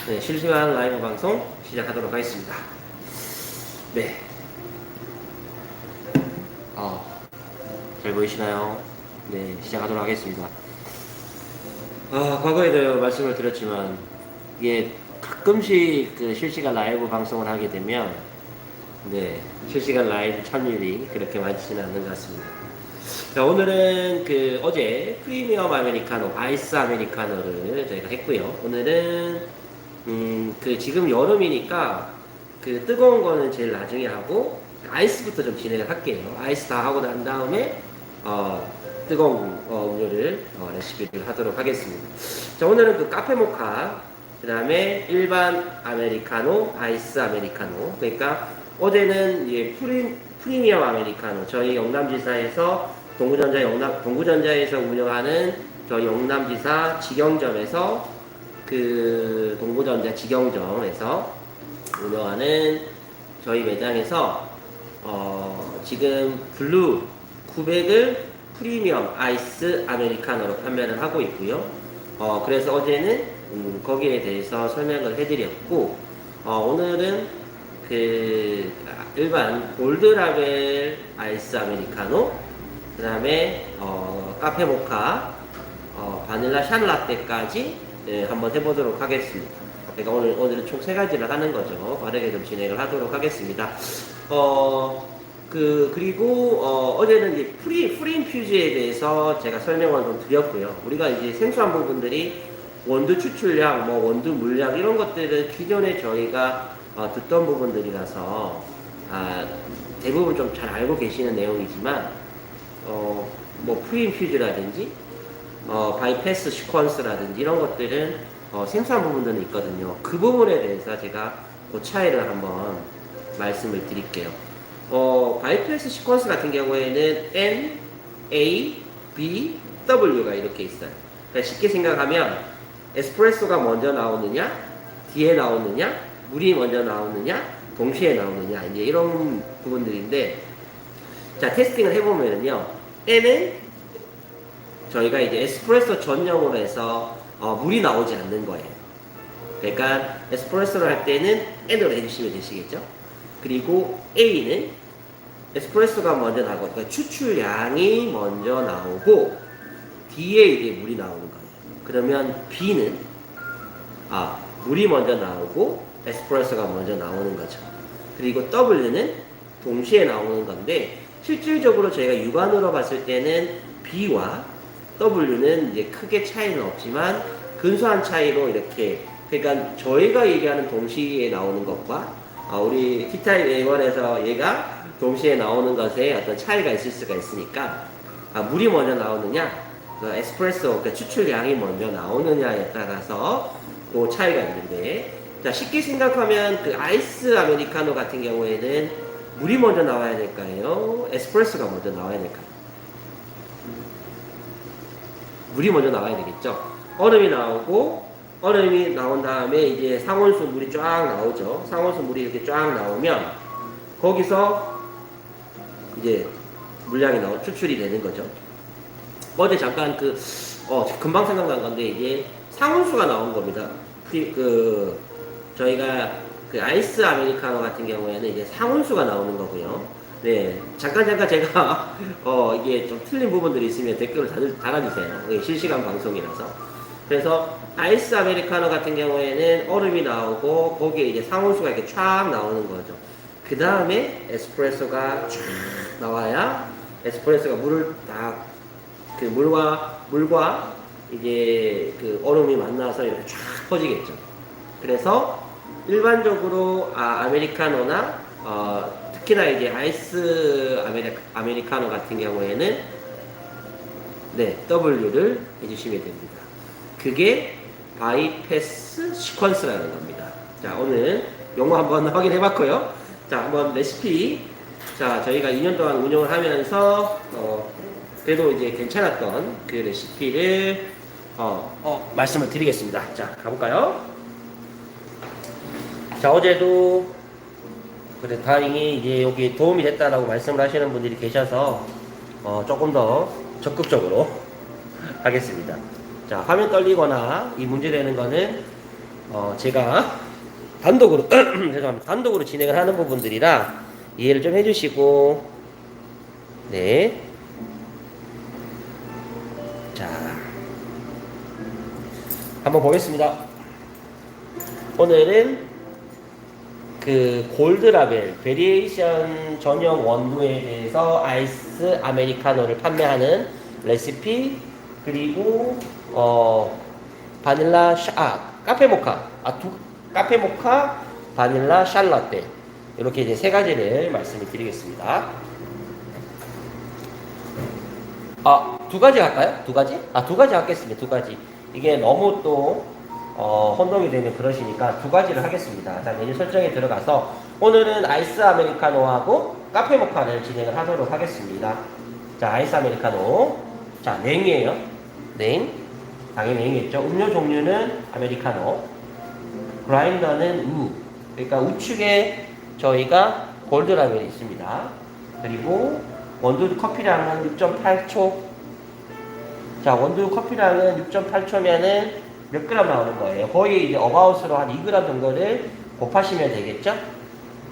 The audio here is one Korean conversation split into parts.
네, 실시간 라이브 방송 시작하도록 하겠습니다. 네. 잘 보이시나요? 네, 시작하도록 하겠습니다. 과거에도 말씀을 드렸지만, 이게 가끔씩 그 실시간 라이브 방송을 하게 되면, 네, 실시간 라이브 참여율이 그렇게 많지는 않는 것 같습니다. 자, 오늘은 그 어제 프리미엄 아메리카노, 아이스 아메리카노를 저희가 했고요. 오늘은 그 지금 여름이니까 그 뜨거운 거는 제일 나중에 하고 아이스부터 좀 진행을 할게요. 아이스 다 하고 난 다음에 뜨거운 음료를 레시피를 하도록 하겠습니다. 자, 오늘은 그 카페 모카, 그 다음에 일반 아메리카노, 아이스 아메리카노. 그러니까 어제는 이제 프리미엄 아메리카노, 저희 영남지사에서 동구전자에서 운영하는 저희 영남지사 직영점에서 그 동구전자 직영점에서 운영하는 저희 매장에서 지금 블루 900을 프리미엄 아이스 아메리카노로 판매를 하고 있고요. 그래서 어제는 거기에 대해서 설명을 해드렸고, 오늘은 그 일반 골드라벨 아이스 아메리카노, 그 다음에 카페 모카, 바닐라 샷라떼까지 한번 해보도록 하겠습니다. 그러니까 오늘은 총 3가지를 하는 거죠. 빠르게 좀 진행을 하도록 하겠습니다. 그리고 어제는 이제 프리인퓨즈에 대해서 제가 설명을 좀 드렸고요. 우리가 이제 생소한 부분들이 원두 추출량, 원두 물량 이런 것들은 기존에 저희가 듣던 부분들이라서 대부분 좀 잘 알고 계시는 내용이지만 프리인퓨즈라든지 바이패스 시퀀스라든지 이런 것들은 생소한 부분들은 있거든요. 그 부분에 대해서 제가 그 차이를 한번 말씀을 드릴게요. 바이패스 시퀀스 같은 경우에는 N, A, B, W가 이렇게 있어요. 그러니까 쉽게 생각하면 에스프레소가 먼저 나오느냐, 뒤에 나오느냐, 물이 먼저 나오느냐, 동시에 나오느냐, 이제 이런 부분들인데, 자, 테스팅을 해보면요. N은 저희가 이제 에스프레소 전용으로 해서 물이 나오지 않는 거예요. 그러니까 에스프레소를 할 때는 N으로 해주시면 되시겠죠. 그리고 A는 에스프레소가 먼저 나오고, 그러니까 추출량이 먼저 나오고 뒤에 이제 물이 나오는 거예요. 그러면 B는 물이 먼저 나오고 에스프레소가 먼저 나오는 거죠. 그리고 W는 동시에 나오는 건데, 실질적으로 저희가 육안으로 봤을 때는 B와 W는 이제 크게 차이는 없지만 근소한 차이로 이렇게, 그러니까 저희가 얘기하는 동시에 나오는 것과 우리 T타입 A1에서 얘가 동시에 나오는 것에 어떤 차이가 있을 수가 있으니까 물이 먼저 나오느냐, 그 에스프레소, 그 추출량이 먼저 나오느냐에 따라서 그 차이가 있는데, 자, 쉽게 생각하면 그 아이스 아메리카노 같은 경우에는 물이 먼저 나와야 될까요? 에스프레소가 먼저 나와야 될까요? 물이 먼저 나와야 되겠죠. 얼음이 나온 다음에 이제 상온수 물이 쫙 나오죠. 상온수 물이 이렇게 쫙 나오면 거기서 이제 물량이 추출이 되는 거죠. 어제 잠깐 금방 생각난 건데, 이제 상온수가 나온 겁니다. 저희가 그 아이스 아메리카노 같은 경우에는 이제 상온수가 나오는 거고요. 네, 잠깐 제가 이게 좀 틀린 부분들이 있으면 댓글을 달아주세요. 실시간 방송이라서. 그래서 아이스 아메리카노 같은 경우에는 얼음이 나오고 거기에 이제 상온수가 이렇게 쫙 나오는 거죠. 그 다음에 에스프레소가 쫙 나와야 에스프레소가 그 물과 이제 그 얼음이 만나서 이렇게 쫙 퍼지겠죠. 그래서 일반적으로 아메리카노나 특히나 이제 아이스 아메리카노 같은 경우에는 W를 해주시면 됩니다. 그게 바이패스 시퀀스라는 겁니다. 자, 오늘 용어 한번 확인해 봤고요. 자, 한번 레시피. 자, 저희가 2년 동안 운영을 하면서 그래도 이제 괜찮았던 그 레시피를 말씀을 드리겠습니다. 자, 가볼까요? 자, 어제도 그래 다행히 이제 여기 도움이 됐다라고 말씀을 하시는 분들이 계셔서 조금 더 적극적으로 하겠습니다. 자, 화면 떨리거나 이 문제 되는 거는 제가 단독으로 죄송합니다. 단독으로 진행을 하는 부분들이라 이해를 좀 해주시고 네. 자, 한번 보겠습니다. 오늘은 그 골드 라벨 베리에이션 전용 원두에 대해서 아이스 아메리카노를 판매하는 레시피 그리고 바닐라 카페 모카 카페 모카 바닐라 샬라떼 이렇게 이제 세 가지를 말씀을 드리겠습니다. 두 가지 할까요? 두 가지? 두 가지 하겠습니다. 두 가지. 이게 너무 또 혼동이 되면 그러시니까 두 가지를 하겠습니다. 자, 메뉴 설정에 들어가서 오늘은 아이스 아메리카노하고 카페 모카를 진행을 하도록 하겠습니다. 자, 아이스 아메리카노. 자, 냉이에요. 냉. 당연히 냉이겠죠. 음료 종류는 아메리카노. 그라인더는 그러니까 우측에 저희가 골드 라벨이 있습니다. 그리고 원두 커피량은 6.8초. 자, 원두 커피량은 6.8초면은 몇 그램 나오는 거예요? 거의 이제 어바웃으로 한 2g 정도를 곱하시면 되겠죠?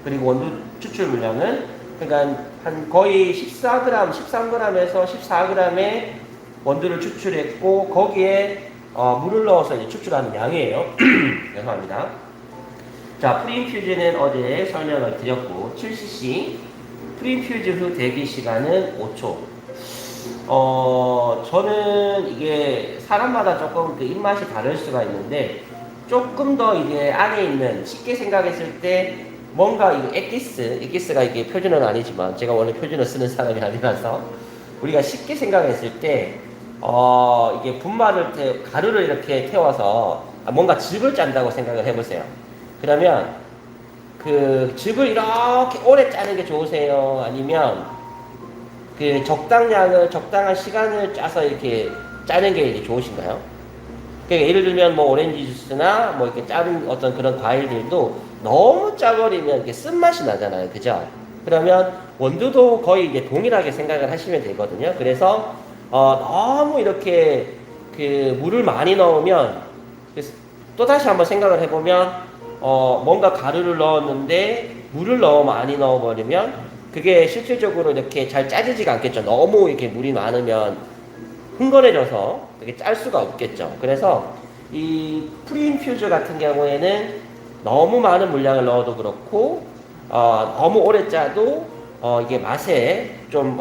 그리고 원두 추출 물량은 그러니까 한 거의 14g, 13g에서 14g의 원두를 추출했고 거기에 물을 넣어서 이제 추출하는 양이에요. 죄송합니다. 자, 프리인퓨즈는 어제 설명을 드렸고 7cc 프리인퓨즈 후 대기 시간은 5초. 저는 이게 사람마다 조금 그 입맛이 다를 수가 있는데 조금 더 이게 안에 있는 쉽게 생각했을 때 뭔가 이 엑기스가 이게 표준어는 아니지만 제가 원래 표준어 쓰는 사람이 아니라서 우리가 쉽게 생각했을 때 이게 가루를 이렇게 태워서 뭔가 즙을 짠다고 생각을 해보세요. 그러면 그 즙을 이렇게 오래 짜는 게 좋으세요? 아니면 그 적당한 시간을 짜서 이렇게 짜는 게 이제 좋으신가요? 그러니까 예를 들면 뭐 오렌지 주스나 뭐 이렇게 짜는 어떤 그런 과일들도 너무 짜버리면 이렇게 쓴맛이 나잖아요. 그죠? 그러면 원두도 거의 이제 동일하게 생각을 하시면 되거든요. 그래서 너무 이렇게 그 물을 많이 넣으면 또 다시 한번 생각을 해보면 뭔가 가루를 넣었는데 물을 너무 많이 넣어버리면 그게 실질적으로 이렇게 잘 짜지지가 않겠죠. 너무 이렇게 물이 많으면 흥건해져서 되게 짤 수가 없겠죠. 그래서 이 프리인퓨즈 같은 경우에는 너무 많은 물량을 넣어도 그렇고 너무 오래 짜도 이게 맛에 좀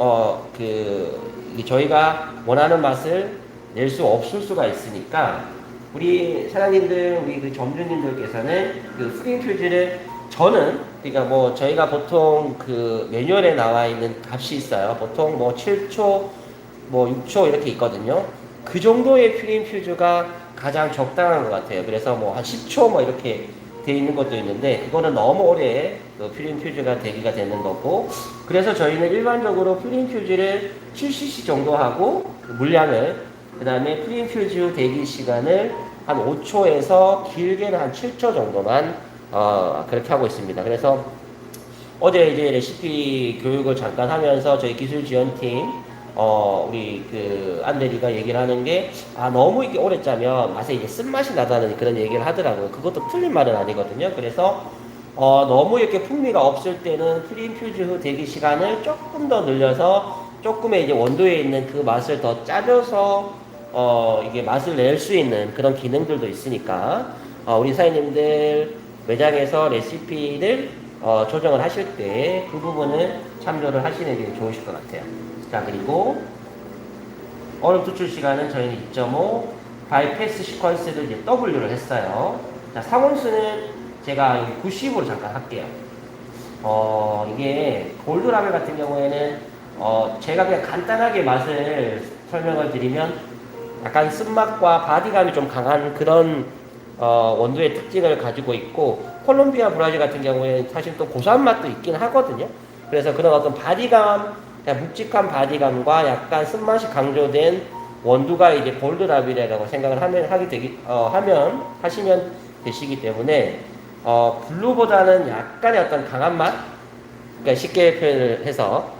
저희가 원하는 맛을 낼 수 없을 수가 있으니까 우리 사장님들, 우리 그 점주님들께서는 그 프리인퓨즈를 저는 그러니까 뭐 저희가 보통 그 매뉴얼에 나와 있는 값이 있어요. 보통 뭐 7초, 뭐 6초 이렇게 있거든요. 그 정도의 프리인퓨즈가 가장 적당한 것 같아요. 그래서 뭐 한 10초 뭐 이렇게 돼 있는 것도 있는데 그거는 너무 오래 그 프리인퓨즈가 대기가 되는 거고 그래서 저희는 일반적으로 프리인퓨즈를 7cc 정도 하고 물량을 그 다음에 프리인퓨즈 대기 시간을 한 5초에서 길게는 한 7초 정도만 그렇게 하고 있습니다. 그래서 어제 이제 레시피 교육을 잠깐 하면서 저희 기술 지원팀 우리 그 안대리가 얘기를 하는 게 너무 이게 오래 짜면 맛에 이제 쓴맛이 나다는 그런 얘기를 하더라고요. 그것도 틀린 말은 아니거든요. 그래서 너무 이렇게 풍미가 없을 때는 프리인퓨즈 후 대기 시간을 조금 더 늘려서 조금의 이제 원두에 있는 그 맛을 더 짜줘서 이게 맛을 낼 수 있는 그런 기능들도 있으니까 우리 사장님들 매장에서 레시피를 조정을 하실 때 그 부분은 참조를 하시는 게 좋으실 것 같아요. 자, 그리고 얼음 추출 시간은 저희는 2.5 바이패스 시퀀스를 이제 W를 했어요. 자, 상온수는 제가 90으로 잠깐 할게요. 이게 골드 라벨 같은 경우에는 제가 그냥 간단하게 맛을 설명을 드리면 약간 쓴맛과 바디감이 좀 강한 그런 원두의 특징을 가지고 있고 콜롬비아 브라질 같은 경우에는 사실 또 고소한 맛도 있긴 하거든요. 그래서 그런 어떤 바디감, 묵직한 바디감과 약간 쓴맛이 강조된 원두가 이제 골드 라벨이라고 생각을 하시면 되시기 때문에 블루보다는 약간의 어떤 강한 맛, 그러니까 쉽게 표현을 해서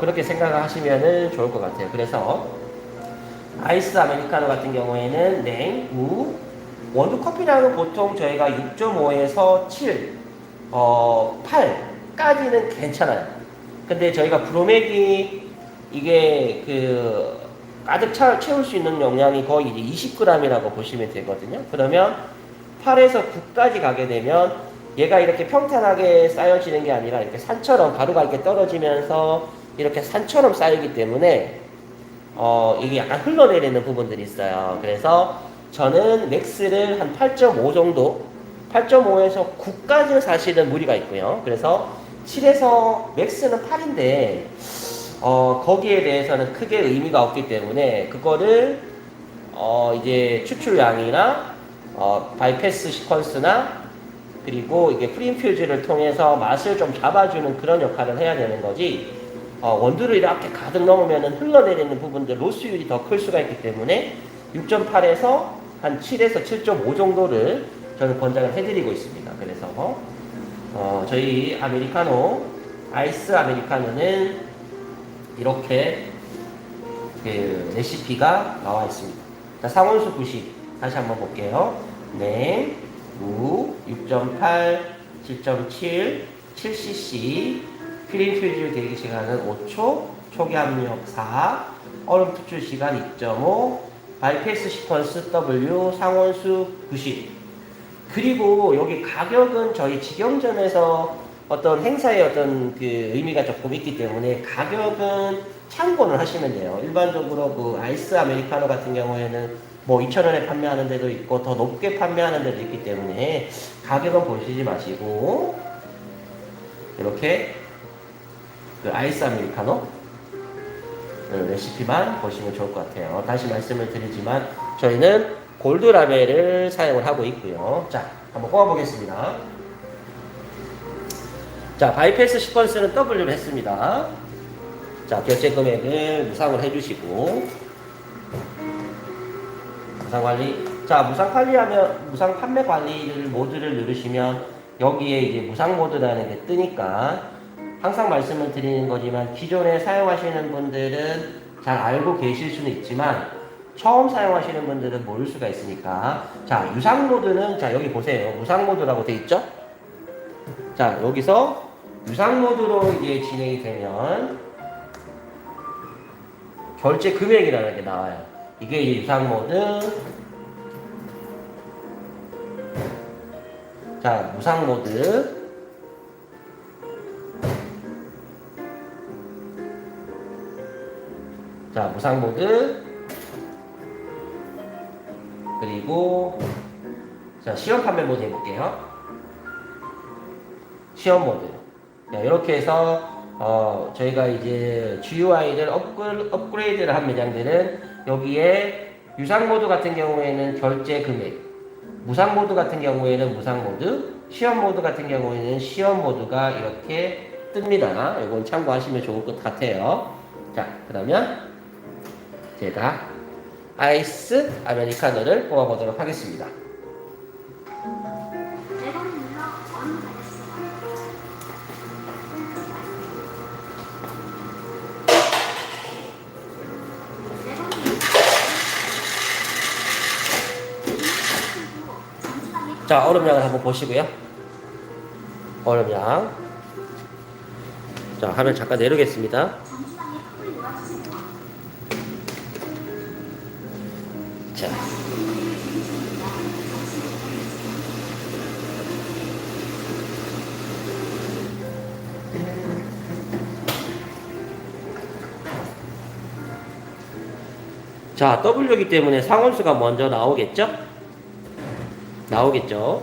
그렇게 생각을 하시면 좋을 것 같아요. 그래서 아이스 아메리카노 같은 경우에는 냉, 우, 원두 커피량은 보통 저희가 6.5에서 7, 8까지는 괜찮아요. 근데 저희가 브로맥이 이게 그 가득 채울 수 있는 용량이 거의 이제 20g이라고 보시면 되거든요. 그러면 8에서 9까지 가게 되면 얘가 이렇게 평탄하게 쌓여지는 게 아니라 이렇게 산처럼 가루가 이렇게 떨어지면서 이렇게 산처럼 쌓이기 때문에 이게 약간 흘러내리는 부분들이 있어요. 그래서 저는 맥스를 한 8.5 정도, 8.5에서 9까지는 사실은 무리가 있고요. 그래서 7에서 맥스는 8인데 거기에 대해서는 크게 의미가 없기 때문에 그거를 이제 추출량이나 바이패스 시퀀스나 그리고 이게 프리인퓨즈를 통해서 맛을 좀 잡아주는 그런 역할을 해야 되는 거지. 원두를 이렇게 가득 넣으면 흘러내리는 부분들 로스율이 더 클 수가 있기 때문에 6.8에서 한 7에서 7.5 정도를 저는 권장을 해드리고 있습니다. 그래서 저희 아메리카노, 아이스 아메리카노는 이렇게 그 레시피가 나와 있습니다. 자, 상온수 90 다시 한번 볼게요. 네, 무 6.8, 7.7, 7cc, 프리인퓨즈 대기 시간은 5초, 초기 압력 4, 얼음 추출 시간 2.5, 바이패스 시퀀스 W, 상온수 90. 그리고 여기 가격은 저희 직영점에서 어떤 행사의 어떤 그 의미가 조금 있기 때문에 가격은 참고를 하시면 돼요. 일반적으로 그 아이스 아메리카노 같은 경우에는 뭐 2,000원에 판매하는 데도 있고 더 높게 판매하는 데도 있기 때문에 가격은 보시지 마시고 이렇게 그 아이스 아메리카노 레시피만 보시면 좋을 것 같아요. 다시 말씀을 드리지만 저희는 골드 라벨을 사용을 하고 있고요. 자, 한번 뽑아보겠습니다. 자, 바이패스 시퀀스는 W를 했습니다. 자, 결제 금액을 무상을 해주시고 무상 관리. 자, 무상 관리하면 무상 판매 관리를 모드를 누르시면 여기에 이제 무상 모드라는 게 뜨니까 항상 말씀을 드리는 거지만 기존에 사용하시는 분들은 잘 알고 계실 수는 있지만 처음 사용하시는 분들은 모를 수가 있으니까 자, 유상 모드는 자, 여기 보세요. 무상 모드라고 돼 있죠? 자, 여기서 유상 모드로 이제 진행이 되면 결제 금액이라는 게 나와요. 이게 이제 유상 모드. 자, 무상 모드. 자, 무상 모드. 그리고 자, 시험 판매 모드 해볼게요. 시험 모드. 자, 이렇게 해서 저희가 이제 GUI를 업그레이드를 한 매장들은 여기에 유상 모드 같은 경우에는 결제 금액, 무상 모드 같은 경우에는 무상 모드, 시험 모드 같은 경우에는 시험 모드가 이렇게 뜹니다. 이건 참고하시면 좋을 것 같아요. 자, 그러면 제가 아이스 아메리카노를 뽑아보도록 하겠습니다. 자, 얼음량을 한번 보시고요. 얼음량. 자, 화면 잠깐 내리겠습니다. 자. 자, W이기 때문에 상온수가 먼저 나오겠죠? 나오겠죠?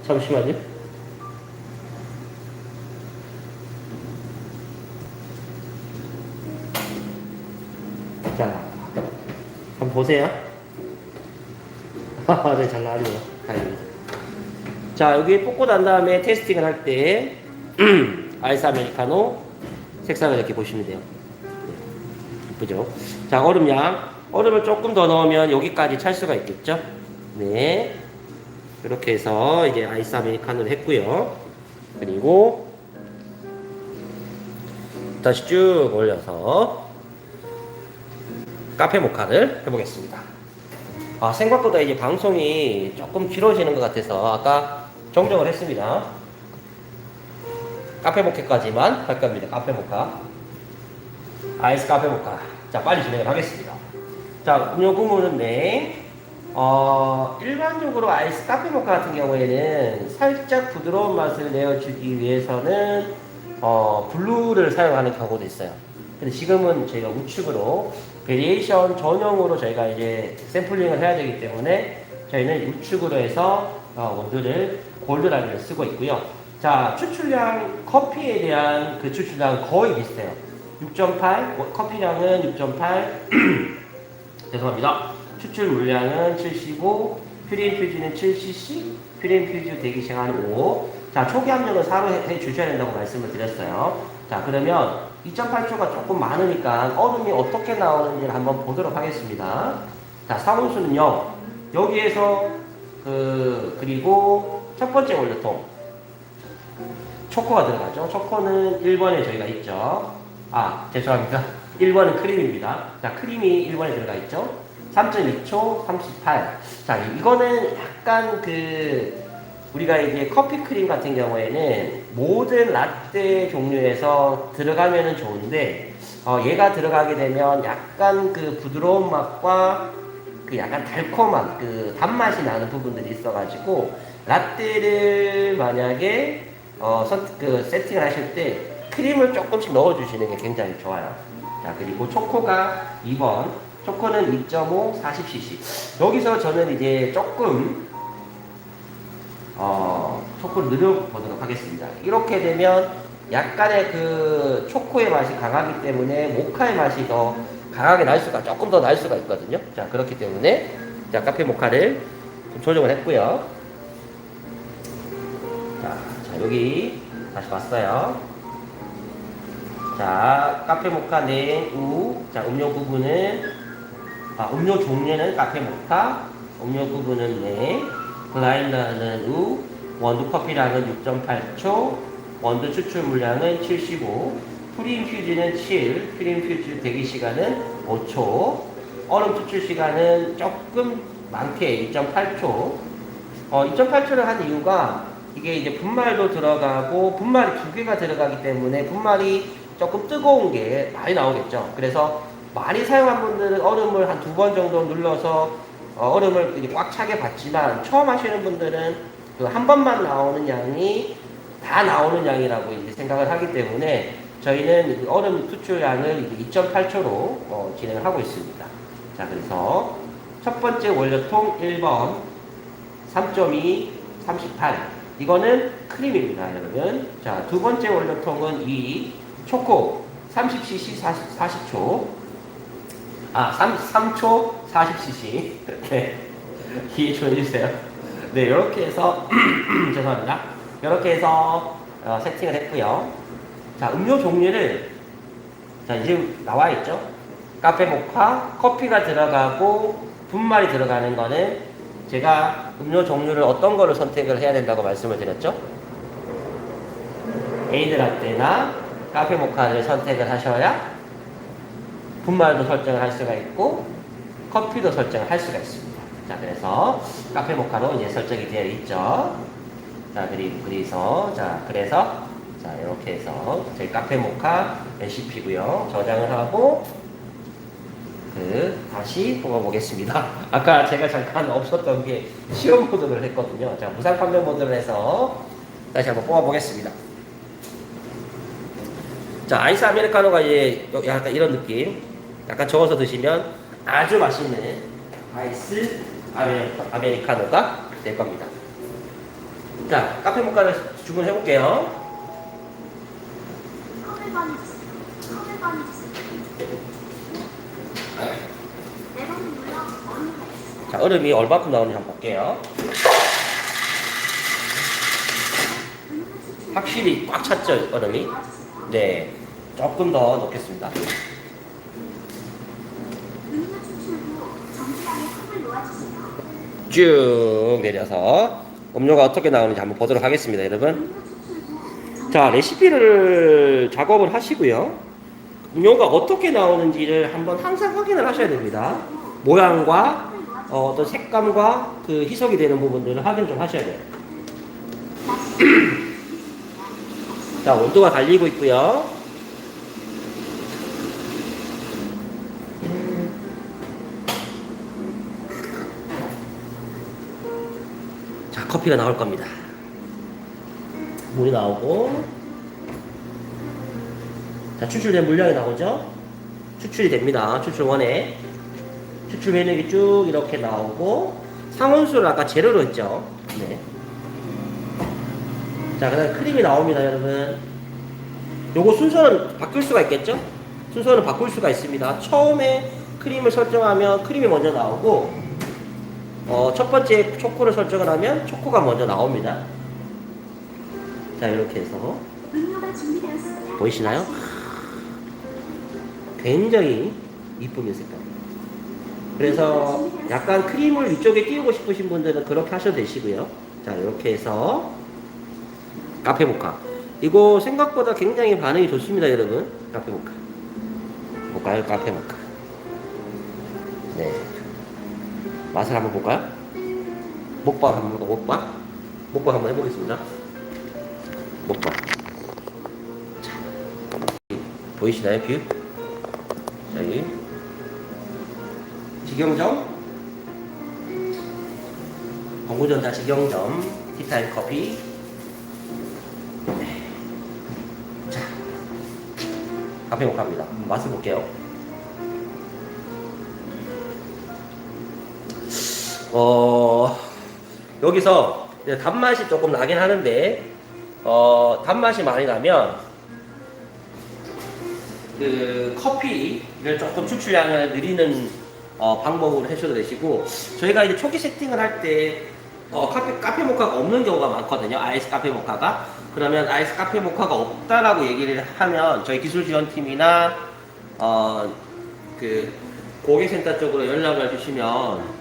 잠시만요. 자, 한번 보세요. 네, 잘 나왔네요. 다행입니다. 자, 여기 뽑고 난 다음에 테스팅을 할 때 아이스 아메리카노 색상을 이렇게 보시면 돼요. 예쁘죠? 자, 얼음량. 얼음을 조금 더 넣으면 여기까지 찰 수가 있겠죠? 네. 이렇게 해서 이제 아이스 아메리카노를 했고요. 그리고 다시 쭉 올려서 카페 모카를 해보겠습니다. 생각보다 이제 방송이 조금 길어지는 것 같아서 아까 정정을 했습니다. 카페 모카까지만 할 겁니다. 카페 모카. 아이스 카페 모카. 자, 빨리 진행을 하겠습니다. 자, 음료 구문은 네. 일반적으로 아이스 카페 모카 같은 경우에는 살짝 부드러운 맛을 내어주기 위해서는 블루를 사용하는 경우도 있어요. 근데 지금은 저희가 우측으로 베리에이션 전용으로 저희가 이제 샘플링을 해야 되기 때문에 저희는 우측으로 해서 원두를 골드라벨을 쓰고 있고요. 자, 추출량, 커피에 대한 그 추출량 거의 비슷해요. 6.8, 커피량은 6.8, 죄송합니다. 추출 물량은 75, 퓨리인퓨즈는 7cc, 퓨리인퓨즈 대기 시간 5. 자, 초기 압력은 4로 해 주셔야 된다고 말씀을 드렸어요. 자, 그러면 2.8초가 조금 많으니까 얼음이 어떻게 나오는지를 한번 보도록 하겠습니다. 자, 사온수는 0. 여기에서 그리고 첫 번째 원료통 초코가 들어가죠. 초코는 1번에 저희가 있죠. 죄송합니다. 1번은 크림입니다. 자, 크림이 1번에 들어가 있죠. 3.2초, 38. 자, 이거는 약간 우리가 이제 커피 크림 같은 경우에는 모든 라떼 종류에서 들어가면은 좋은데, 얘가 들어가게 되면 약간 부드러운 맛과 약간 달콤한 단맛이 나는 부분들이 있어가지고, 라떼를 만약에, 세팅을 하실 때 크림을 조금씩 넣어주시는 게 굉장히 좋아요. 자, 그리고 초코가 2번. 초코는 2.5, 40cc. 여기서 저는 이제 조금, 초코를 늘려보도록 하겠습니다. 이렇게 되면 약간의 초코의 맛이 강하기 때문에 모카의 맛이 더 강하게 조금 더 날 수가 있거든요. 자, 그렇기 때문에, 자, 카페 모카를 좀 조정을 했고요. 자, 여기 다시 왔어요. 자, 카페 모카 냉우. 자, 음료 부분은, 음료 종류는 카페 모카, 음료 부분은 네. 블라인더는 우, 원두 커피량은 6.8초, 원두 추출 물량은 75, 프리인퓨즈는 7, 프리인퓨즈 대기 시간은 5초, 얼음 추출 시간은 조금 많게 2.8초. 2.8초를 한 이유가 이게 이제 분말도 들어가고 분말이 2개가 들어가기 때문에 분말이 조금 뜨거운 게 많이 나오겠죠. 그래서 많이 사용한 분들은 얼음을 한 2번 정도 눌러서 얼음을 이렇게 꽉 차게 받지만 처음 하시는 분들은 한 번만 나오는 양이 다 나오는 양이라고 이제 생각을 하기 때문에 저희는 얼음 추출량을 2.8초로 진행을 하고 있습니다. 자, 그래서 첫 번째 원료통 1번 3.2, 38. 이거는 크림입니다, 여러분. 자, 두 번째 원료통은 2, 초코 30cc 40초. 3초 40cc. 네. 이해 좀 해주세요. 네, 이렇게 해서, 죄송합니다. 이렇게 해서, 세팅을 했고요. 자, 음료 종류를, 자, 이제 나와 있죠? 카페 모카, 커피가 들어가고, 분말이 들어가는 거는 제가 음료 종류를 어떤 거를 선택을 해야 된다고 말씀을 드렸죠? 에이드 라떼나 카페 모카를 선택을 하셔야 분말도 설정을 할 수가 있고 커피도 설정을 할 수가 있습니다. 자, 그래서 카페 모카로 이제 설정이 되어 있죠. 자, 그래서 자, 이렇게 해서 저희 카페 모카 레시피고요. 저장을 하고 다시 뽑아보겠습니다. 아까 제가 잠깐 없었던 게 시험 모드를 했거든요. 자, 무상 판매 모드를 해서 다시 한번 뽑아보겠습니다. 자, 아이스 아메리카노가 이제 약간 이런 느낌. 약간 저어서 드시면 아주 맛있는 아이스 아메리카노가 될 겁니다. 자, 카페 모카를 주문해 볼게요. 자, 얼음이 얼마큼 나오는지 한번 볼게요. 확실히 꽉 찼죠, 얼음이? 네, 조금 더 넣겠습니다. 쭉 내려서 음료가 어떻게 나오는지 한번 보도록 하겠습니다, 여러분. 자, 레시피를 작업을 하시고요. 음료가 어떻게 나오는지를 한번 항상 확인을 하셔야 됩니다. 모양과 어떤 색감과 그 희석이 되는 부분들을 확인 좀 하셔야 돼요. 자, 온도가 달리고 있고요. 자, 커피가 나올 겁니다. 물이 나오고, 자, 추출된 물량이 나오죠? 추출이 됩니다. 추출원에. 추출 매력이 쭉 이렇게 나오고, 상온수를 아까 재료로 했죠? 네. 자, 그 다음에 크림이 나옵니다, 여러분. 요거 순서는 바꿀 수가 있겠죠? 순서는 바꿀 수가 있습니다. 처음에 크림을 설정하면 크림이 먼저 나오고, 첫 번째 초코를 설정을 하면 초코가 먼저 나옵니다. 자, 이렇게 해서. 보이시나요? 굉장히 이쁜 색깔. 그래서 약간 크림을 위쪽에 띄우고 싶으신 분들은 그렇게 하셔도 되시고요. 자, 이렇게 해서 카페모카. 이거 생각보다 굉장히 반응이 좋습니다, 여러분. 카페모카. 볼까요? 카페모카. 네. 맛을 한번 볼까요? 먹방 한번 볼까요? 먹방? 먹방 한번 해보겠습니다. 먹방. 자, 보이시나요, 뷰? 자, 여기. 직영점. 공구전자 직영점. 티타임 커피. 네. 자, 카페모카입니다. 맛을 볼게요. 여기서 단맛이 조금 나긴 하는데, 단맛이 많이 나면, 그, 커피를 조금 추출량을 늘리는, 방법으로 해줘도 되시고, 저희가 이제 초기 세팅을 할 때, 카페 모카가 없는 경우가 많거든요. 아이스 카페 모카가. 그러면 아이스 카페 모카가 없다라고 얘기를 하면, 저희 기술 지원팀이나, 그, 고객센터 쪽으로 연락을 주시면,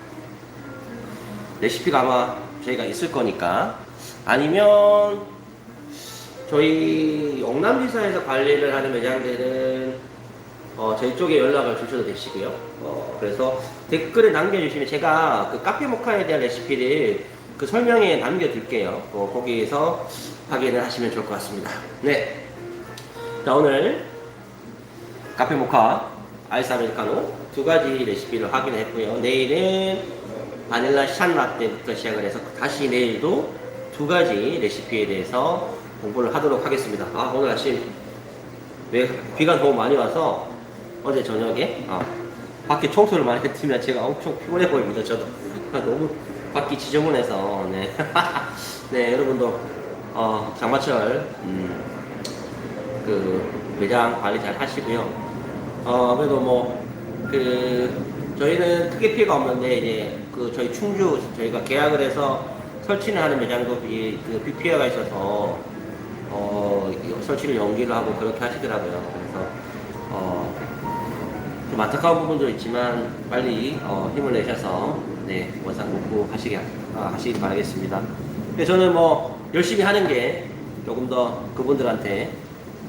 레시피가 아마 저희가 있을 거니까. 아니면 저희 영남지사에서 관리를 하는 매장들은 저희 쪽에 연락을 주셔도 되시고요. 그래서 댓글에 남겨주시면 제가 그 카페 모카에 대한 레시피를 그 설명에 남겨둘게요. 거기에서 확인을 하시면 좋을 것 같습니다. 네. 자, 오늘 카페 모카 아이스 아메리카노 두 가지 레시피를 확인했고요. 내일은 바닐라 샷 라떼부터 시작을 해서 다시 내일도 두 가지 레시피에 대해서 공부를 하도록 하겠습니다. 오늘 아침 왜 비가 너무 많이 와서 어제 저녁에 밖에 청소를 많이 했으면 제가 엄청 피곤해 보입니다. 저도 너무 밖이 지저분해서 네, 네 여러분도 장마철 그 매장 관리 잘 하시고요. 그래도 저희는 크게 피해가 없는데 이제 그 저희 충주 저희가 계약을 해서 설치를 하는 매장도 그 피해가 있어서 설치를 연기를 하고 그렇게 하시더라고요. 그래서 좀 안타까운 부분도 있지만 빨리 힘을 내셔서 네 원상 복구하시기 바라겠습니다. 근데 저는 열심히 하는 게 조금 더 그분들한테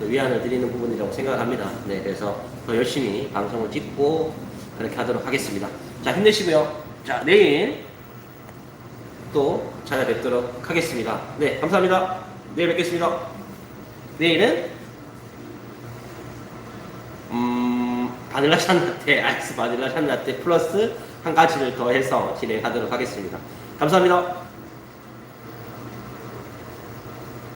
위안을 드리는 부분이라고 생각합니다. 네, 그래서 더 열심히 방송을 찍고 그렇게 하도록 하겠습니다. 자, 힘내시고요. 자, 내일 또 찾아뵙도록 하겠습니다. 네, 감사합니다. 내일 뵙겠습니다. 내일은 바닐라 샷 라떼, 아이스 바닐라 샷 라떼 플러스 한 가지를 더해서 진행하도록 하겠습니다. 감사합니다.